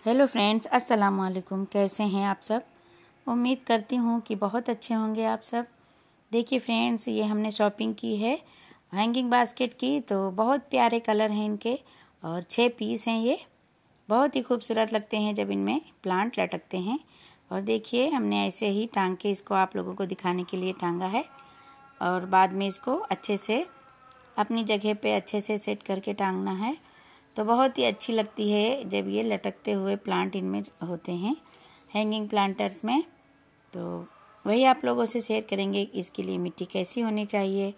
Hello friends, अस्सलाम वालेकुम। कैसे हैं आप सब? उम्मीद करती हूँ कि बहुत अच्छे होंगे आप सब। देखिए फ्रेंड्स, ये हमने शॉपिंग की है हैंगिंग बास्केट की। तो बहुत प्यारे कलर हैं इनके और 6 पीस हैं। ये बहुत ही खूबसूरत लगते हैं जब इनमें प्लांट लटकते हैं। और देखिए, हमने ऐसे ही टांग के इसको आप लोगों को दिखाने के लिए टांगा है और बाद में इसको अच्छे से अपनी जगह पे अच्छे से सेट करके टांगना है। तो बहुत ही अच्छी लगती है जब ये लटकते हुए प्लांट इनमें होते हैं हैंगिंग प्लांटर्स में। तो वही आप लोगों से शेयर करेंगे इसके लिए मिट्टी कैसी होनी चाहिए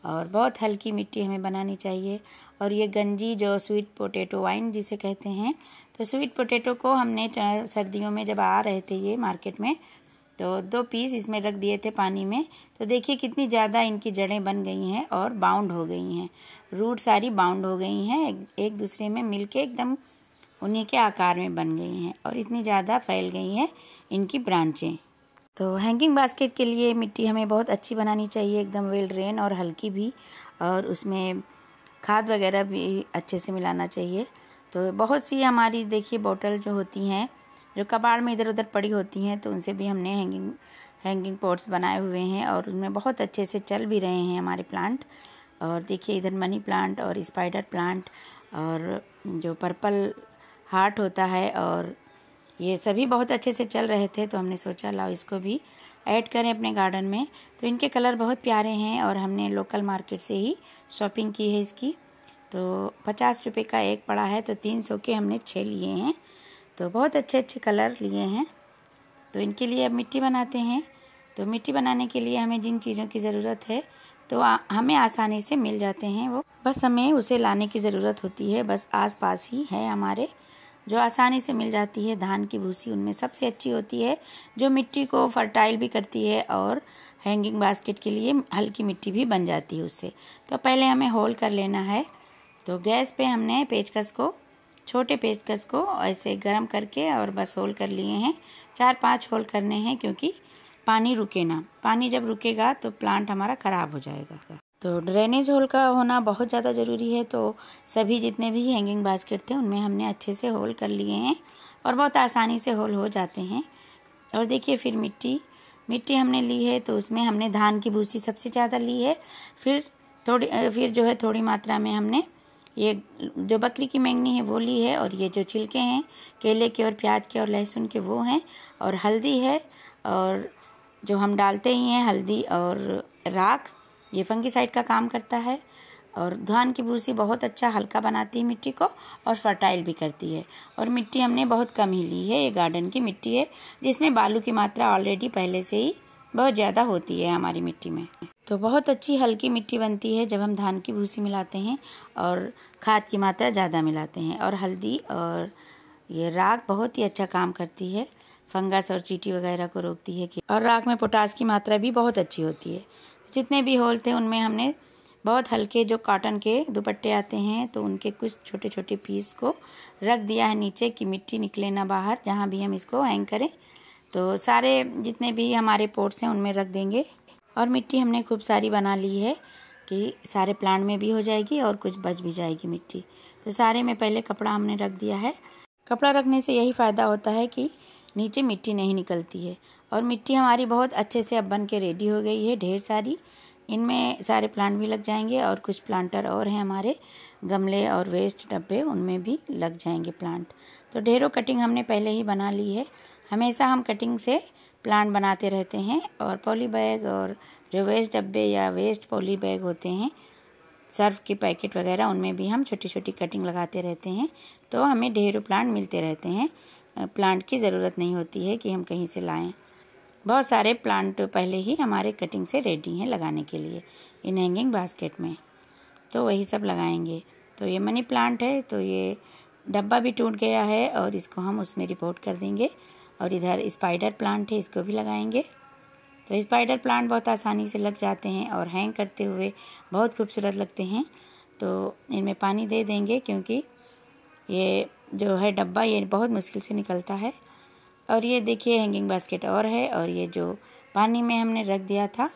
और बहुत हल्की मिट्टी हमें बनानी चाहिए। और ये गंजी जो स्वीट पोटैटो वाइन जिसे कहते हैं, तो स्वीट पोटैटो को हमने सर्दियों में जब आ रहे थे ये मार्केट में, तो 2 पीस इसमें रख दिए थे पानी में। तो देखिए कितनी ज़्यादा इनकी जड़ें बन गई हैं और बाउंड हो गई हैं, रूट सारी बाउंड हो गई हैं, एक दूसरे में मिलके एकदम उन्हीं के आकार में बन गई हैं और इतनी ज़्यादा फैल गई हैं इनकी ब्रांचें। तो हैंगिंग बास्केट के लिए मिट्टी हमें बहुत अच्छी बनानी चाहिए, एकदम वेल ड्रेन और हल्की भी, और उसमें खाद वगैरह भी अच्छे से मिलाना चाहिए। तो बहुत सी हमारी देखिए बोतल जो होती हैं, जो कबाड़ में इधर उधर पड़ी होती हैं, तो उनसे भी हमने हैंगिंग पॉट्स बनाए हुए हैं और उसमें बहुत अच्छे से चल भी रहे हैं हमारे प्लांट। और देखिए इधर मनी प्लांट और स्पाइडर प्लांट और जो पर्पल हार्ट होता है, और ये सभी बहुत अच्छे से चल रहे थे। तो हमने सोचा लाओ इसको भी ऐड करें अपने गार्डन में। तो इनके कलर बहुत प्यारे हैं और हमने लोकल मार्केट से ही शॉपिंग की है इसकी। तो 50 रुपये का एक पड़ा है, तो 300 के हमने 6 लिए हैं। तो बहुत अच्छे अच्छे कलर लिए हैं। तो इनके लिए अब मिट्टी बनाते हैं। तो मिट्टी बनाने के लिए हमें जिन चीज़ों की ज़रूरत है तो हमें आसानी से मिल जाते हैं, वो बस हमें उसे लाने की ज़रूरत होती है। बस आस पास ही है हमारे, जो आसानी से मिल जाती है। धान की भूसी उनमें सबसे अच्छी होती है, जो मिट्टी को फर्टाइल भी करती है और हैंगिंग बास्केट के लिए हल्की मिट्टी भी बन जाती है उससे। तो पहले हमें होल कर लेना है। तो गैस पे हमने पेचकस को, छोटे पेचकस को ऐसे गर्म करके और बस होल कर लिए हैं। 4-5 होल करने हैं क्योंकि पानी रुके ना। पानी जब रुकेगा तो प्लांट हमारा ख़राब हो जाएगा। तो ड्रेनेज होल का होना बहुत ज़्यादा ज़रूरी है। तो सभी जितने भी हैंगिंग बास्केट थे उनमें हमने अच्छे से होल कर लिए हैं और बहुत आसानी से होल हो जाते हैं। और देखिए फिर मिट्टी हमने ली है, तो उसमें हमने धान की भूसी सबसे ज़्यादा ली है। फिर जो है थोड़ी मात्रा में हमने ये जो बकरी की मेंगनी है वो ली है, और ये जो छिलके हैं केले के और प्याज के और लहसुन के वो हैं, और हल्दी है, और जो हम डालते ही हैं हल्दी और राख, ये फंगीसाइड का काम करता है। और धान की भूसी बहुत अच्छा हल्का बनाती है मिट्टी को और फर्टाइल भी करती है। और मिट्टी हमने बहुत कम ही ली है, ये गार्डन की मिट्टी है जिसमें बालू की मात्रा ऑलरेडी पहले से ही बहुत ज़्यादा होती है हमारी मिट्टी में। तो बहुत अच्छी हल्की मिट्टी बनती है जब हम धान की भूसी मिलाते हैं और खाद की मात्रा ज़्यादा मिलाते हैं। और हल्दी और ये राख बहुत ही अच्छा काम करती है, फंगस और चींटी वगैरह को रोकती है। और राख में पोटास की मात्रा भी बहुत अच्छी होती है। जितने भी होल थे उनमें हमने बहुत हल्के जो कॉटन के दुपट्टे आते हैं, तो उनके कुछ छोटे छोटे पीस को रख दिया है नीचे कि मिट्टी निकले ना बाहर, जहाँ भी हम इसको हैंग करें। तो सारे जितने भी हमारे पोट्स हैं उनमें रख देंगे। और मिट्टी हमने खूब सारी बना ली है कि सारे प्लांट में भी हो जाएगी और कुछ बच भी जाएगी मिट्टी। तो सारे में पहले कपड़ा हमने रख दिया है। कपड़ा रखने से यही फ़ायदा होता है कि नीचे मिट्टी नहीं निकलती है। और मिट्टी हमारी बहुत अच्छे से अब बन के रेडी हो गई है, ढेर सारी। इनमें सारे प्लांट भी लग जाएंगे और कुछ प्लांटर और हैं हमारे, गमले और वेस्ट डब्बे, उनमें भी लग जाएंगे प्लांट। तो ढेरों कटिंग हमने पहले ही बना ली है। हमेशा हम कटिंग से प्लांट बनाते रहते हैं। और पॉली बैग और जो वेस्ट डब्बे या वेस्ट पॉली बैग होते हैं, सर्फ के पैकेट वगैरह, उनमें भी हम छोटी छोटी कटिंग लगाते रहते हैं। तो हमें ढेरों प्लांट मिलते रहते हैं। प्लांट की ज़रूरत नहीं होती है कि हम कहीं से लाएं। बहुत सारे प्लांट पहले ही हमारे कटिंग से रेडी हैं लगाने के लिए इन हैंगिंग बास्केट में। तो वही सब लगाएंगे। तो ये मनी प्लांट है, तो ये डब्बा भी टूट गया है और इसको हम उसमें रिपोर्ट कर देंगे। और इधर स्पाइडर प्लांट है, इसको भी लगाएंगे। तो स्पाइडर प्लांट बहुत आसानी से लग जाते हैं और हैंग करते हुए बहुत खूबसूरत लगते हैं। तो इनमें पानी दे देंगे क्योंकि ये जो है डब्बा ये बहुत मुश्किल से निकलता है। और ये देखिए हैंगिंग बास्केट और है, और ये जो पानी में हमने रख दिया था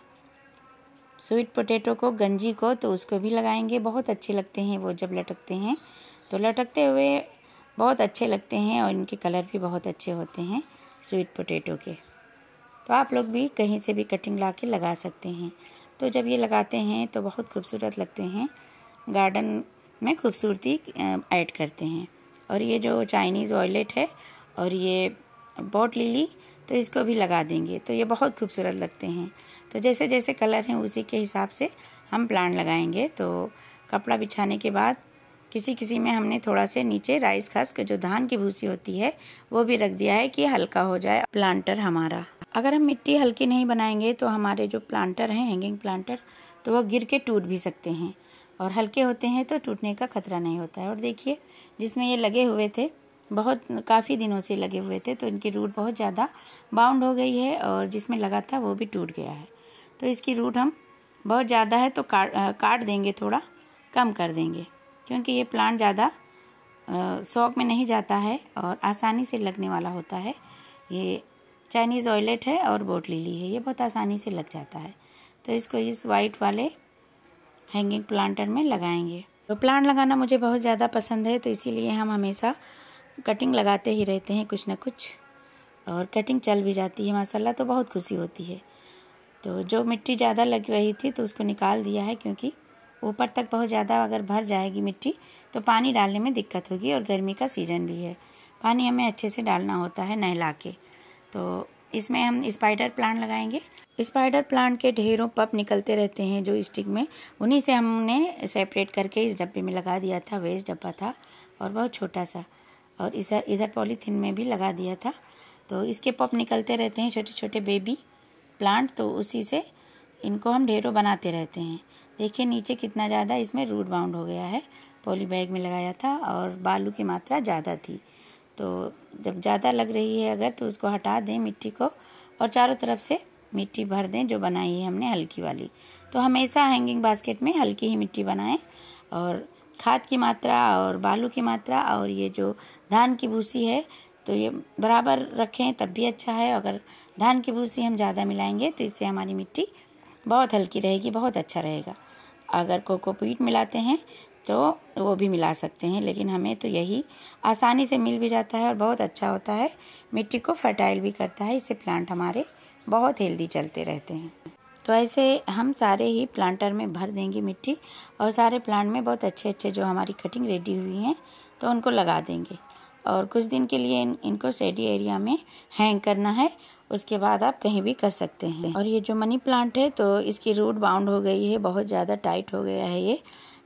स्वीट पोटैटो को, गंजी को, तो उसको भी लगाएंगे। बहुत अच्छे लगते हैं वो जब लटकते हैं। तो लटकते हुए बहुत अच्छे लगते हैं और इनके कलर भी बहुत अच्छे होते हैं स्वीट पोटैटो के। तो आप लोग भी कहीं से भी कटिंग ला के लगा सकते हैं। तो जब ये लगाते हैं तो बहुत खूबसूरत लगते हैं, गार्डन में खूबसूरती ऐड करते हैं। और ये जो चाइनीज़ वॉयलेट है और ये पॉट लिली, तो इसको भी लगा देंगे तो ये बहुत खूबसूरत लगते हैं। तो जैसे जैसे कलर हैं उसी के हिसाब से हम प्लांट लगाएंगे। तो कपड़ा बिछाने के बाद किसी किसी में हमने थोड़ा से नीचे राइस हस्क जो धान की भूसी होती है वो भी रख दिया है कि हल्का हो जाए प्लांटर हमारा। अगर हम मिट्टी हल्की नहीं बनाएंगे तो हमारे जो प्लांटर हैं हैंगिंग प्लांटर, तो वो गिर के टूट भी सकते हैं, और हल्के होते हैं तो टूटने का खतरा नहीं होता है। और देखिए जिसमें ये लगे हुए थे काफ़ी दिनों से लगे हुए थे, तो इनकी रूट बहुत ज़्यादा बाउंड हो गई है, और जिसमें लगा था वो भी टूट गया है। तो इसकी रूट हम बहुत ज़्यादा है तो काट देंगे, थोड़ा कम कर देंगे, क्योंकि ये प्लांट ज़्यादा शौक में नहीं जाता है और आसानी से लगने वाला होता है। ये चाइनीज़ वॉयलेट है और बोट लिली है, ये बहुत आसानी से लग जाता है। तो इसको इस वाइट वाले हैंगिंग प्लांटर में लगाएंगे। तो प्लांट लगाना मुझे बहुत ज़्यादा पसंद है, तो इसीलिए हम हमेशा कटिंग लगाते ही रहते हैं कुछ ना कुछ, और कटिंग चल भी जाती है माशाल्लाह, तो बहुत खुशी होती है। तो जो मिट्टी ज़्यादा लग रही थी तो उसको निकाल दिया है, क्योंकि ऊपर तक बहुत ज़्यादा अगर भर जाएगी मिट्टी तो पानी डालने में दिक्कत होगी, और गर्मी का सीज़न भी है, पानी हमें अच्छे से डालना होता है नहला के। तो इसमें हम स्पाइडर प्लांट लगाएंगे। स्पाइडर प्लांट के ढेरों पप निकलते रहते हैं जो स्टिक में, उन्हीं से हमने सेपरेट करके इस डब्बे में लगा दिया था। वेस्ट डब्बा था और बहुत छोटा सा, और इधर पॉलीथीन में भी लगा दिया था। तो इसके पप निकलते रहते हैं छोटे छोटे बेबी प्लांट, तो उसी से इनको हम ढेरों बनाते रहते हैं। देखिए नीचे कितना ज़्यादा इसमें रूट बाउंड हो गया है, पॉली बैग में लगाया था और बालू की मात्रा ज़्यादा थी। तो जब ज़्यादा लग रही है अगर, तो उसको हटा दें मिट्टी को, और चारों तरफ से मिट्टी भर दें जो बनाई है हमने हल्की वाली। तो हमेशा हैंगिंग बास्केट में हल्की ही मिट्टी बनाएं, और खाद की मात्रा और बालू की मात्रा और ये जो धान की भूसी है तो ये बराबर रखें तब भी अच्छा है। अगर धान की भूसी हम ज़्यादा मिलाएंगे तो इससे हमारी मिट्टी बहुत हल्की रहेगी, बहुत अच्छा रहेगा। अगर कोकोपीट मिलाते हैं तो वो भी मिला सकते हैं, लेकिन हमें तो यही आसानी से मिल भी जाता है और बहुत अच्छा होता है, मिट्टी को फर्टाइल भी करता है। इससे प्लांट हमारे बहुत हेल्दी चलते रहते हैं। तो ऐसे हम सारे ही प्लांटर में भर देंगे मिट्टी, और सारे प्लांट में बहुत अच्छे अच्छे जो हमारी कटिंग रेडी हुई हैं तो उनको लगा देंगे, और कुछ दिन के लिए इनको शेडी एरिया में हैंग करना है। उसके बाद आप कहीं भी कर सकते हैं। और ये जो मनी प्लांट है तो इसकी रूट बाउंड हो गई है, बहुत ज़्यादा टाइट हो गया है।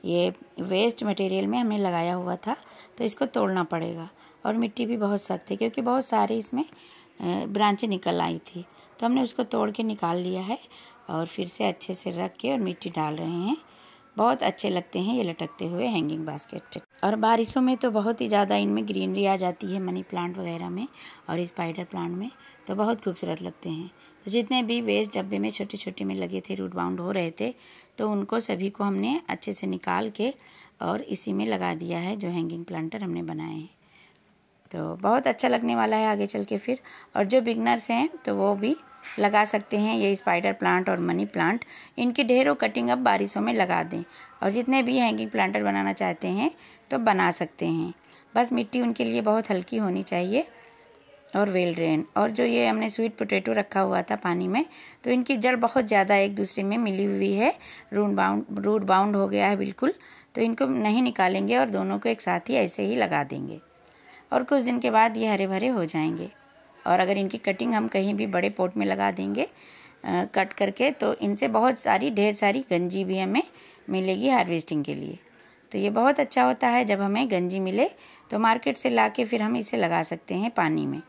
ये वेस्ट मटेरियल में हमने लगाया हुआ था, तो इसको तोड़ना पड़ेगा। और मिट्टी भी बहुत सख्त है, क्योंकि बहुत सारे इसमें ब्रांचें निकल आई थी, तो हमने उसको तोड़ के निकाल लिया है और फिर से अच्छे से रख के और मिट्टी डाल रहे हैं। बहुत अच्छे लगते हैं ये लटकते हुए हैंगिंग बास्केट। और बारिशों में तो बहुत ही ज़्यादा इनमें ग्रीनरी आ जाती है, मनी प्लांट वगैरह में और स्पाइडर प्लांट में, तो बहुत खूबसूरत लगते हैं। तो जितने भी वेस्ट डब्बे में छोटे छोटे में लगे थे, रूट बाउंड हो रहे थे, तो उनको सभी को हमने अच्छे से निकाल के और इसी में लगा दिया है जो हैंगिंग प्लांटर हमने बनाए हैं। तो बहुत अच्छा लगने वाला है आगे चल के फिर। और जो बिगनर्स हैं तो वो भी लगा सकते हैं ये स्पाइडर प्लांट और मनी प्लांट। इनकी ढेरों कटिंग अब बारिशों में लगा दें, और जितने भी हैंगिंग प्लांटर बनाना चाहते हैं तो बना सकते हैं। बस मिट्टी उनके लिए बहुत हल्की होनी चाहिए और वेल ड्रेन। और जो ये हमने स्वीट पोटैटो रखा हुआ था पानी में, तो इनकी जड़ बहुत ज़्यादा एक दूसरे में मिली हुई है, रूट बाउंड हो गया है बिल्कुल। तो इनको नहीं निकालेंगे और दोनों को एक साथ ही ऐसे ही लगा देंगे, और कुछ दिन के बाद ये हरे भरे हो जाएंगे। और अगर इनकी कटिंग हम कहीं भी बड़े पॉट में लगा देंगे कट करके, तो इनसे बहुत सारी ढेर सारी गंजी भी हमें मिलेगी हार्वेस्टिंग के लिए। तो ये बहुत अच्छा होता है, जब हमें गंजी मिले तो मार्केट से ला के फिर हम इसे लगा सकते हैं पानी में,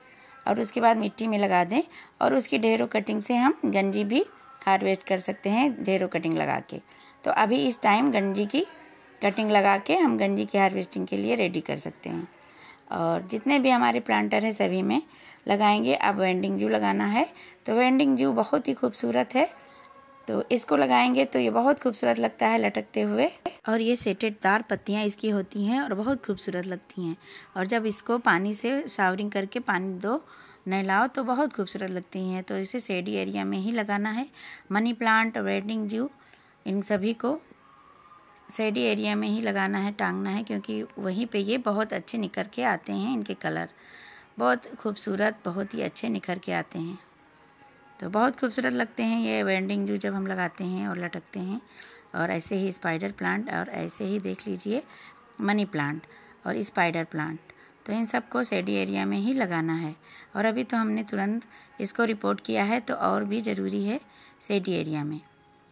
और उसके बाद मिट्टी में लगा दें, और उसकी ढेरों कटिंग से हम गंजी भी हार्वेस्ट कर सकते हैं ढेरों कटिंग लगा के। तो अभी इस टाइम गंजी की कटिंग लगा के हम गंजी की हार्वेस्टिंग के लिए रेडी कर सकते हैं। और जितने भी हमारे प्लांटर हैं सभी में लगाएंगे। अब वेंडिंग जू लगाना है, तो वेंडिंग जू बहुत ही खूबसूरत है, तो इसको लगाएंगे तो ये बहुत खूबसूरत लगता है लटकते हुए। और ये सेटेडदार पत्तियां इसकी होती हैं और बहुत खूबसूरत लगती हैं, और जब इसको पानी से शावरिंग करके पानी दो नहलाओ तो बहुत खूबसूरत लगती हैं। तो इसे शेडी एरिया में ही लगाना है। मनी प्लांट, वेंडिंग जू, इन सभी को साइड एरिया में ही लगाना है, टांगना है, क्योंकि वहीं पे ये बहुत अच्छे निखर के आते हैं। इनके कलर बहुत खूबसूरत, बहुत ही अच्छे निखर के आते हैं। तो बहुत खूबसूरत लगते हैं ये वेंडिंग जो जब हम लगाते हैं और लटकते हैं। और ऐसे ही स्पाइडर प्लांट, और ऐसे ही देख लीजिए मनी प्लांट और स्पाइडर प्लांट, तो इन सबको शेडी एरिया में ही लगाना है। और अभी तो हमने तुरंत इसको रिपोर्ट किया है, तो और भी ज़रूरी है शेडी एरिया में।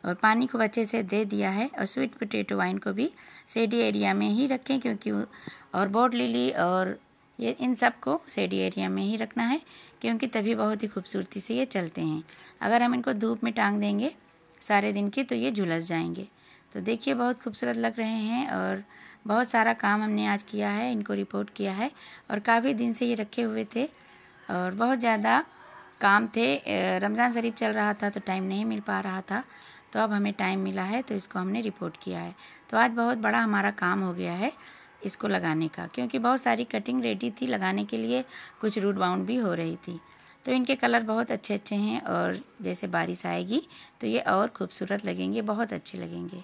और पानी को अच्छे से दे दिया है। और स्वीट पोटैटो वाइन को भी शेडी एरिया में ही रखें, क्योंकि और बोट लिली और ये इन सब को शेडी एरिया में ही रखना है, क्योंकि तभी बहुत ही खूबसूरती से ये चलते हैं। अगर हम इनको धूप में टांग देंगे सारे दिन की तो ये झुलस जाएंगे। तो देखिए बहुत खूबसूरत लग रहे हैं। और बहुत सारा काम हमने आज किया है, इनको रिपोर्ट किया है। और काफ़ी दिन से ये रखे हुए थे और बहुत ज़्यादा काम थे। रमज़ान शरीफ चल रहा था तो टाइम नहीं मिल पा रहा था, तो अब हमें टाइम मिला है तो इसको हमने रिपोर्ट किया है। तो आज बहुत बड़ा हमारा काम हो गया है इसको लगाने का, क्योंकि बहुत सारी कटिंग रेडी थी लगाने के लिए, कुछ रूट बाउंड भी हो रही थी। तो इनके कलर बहुत अच्छे अच्छे हैं और जैसे बारिश आएगी तो ये और खूबसूरत लगेंगे, बहुत अच्छे लगेंगे।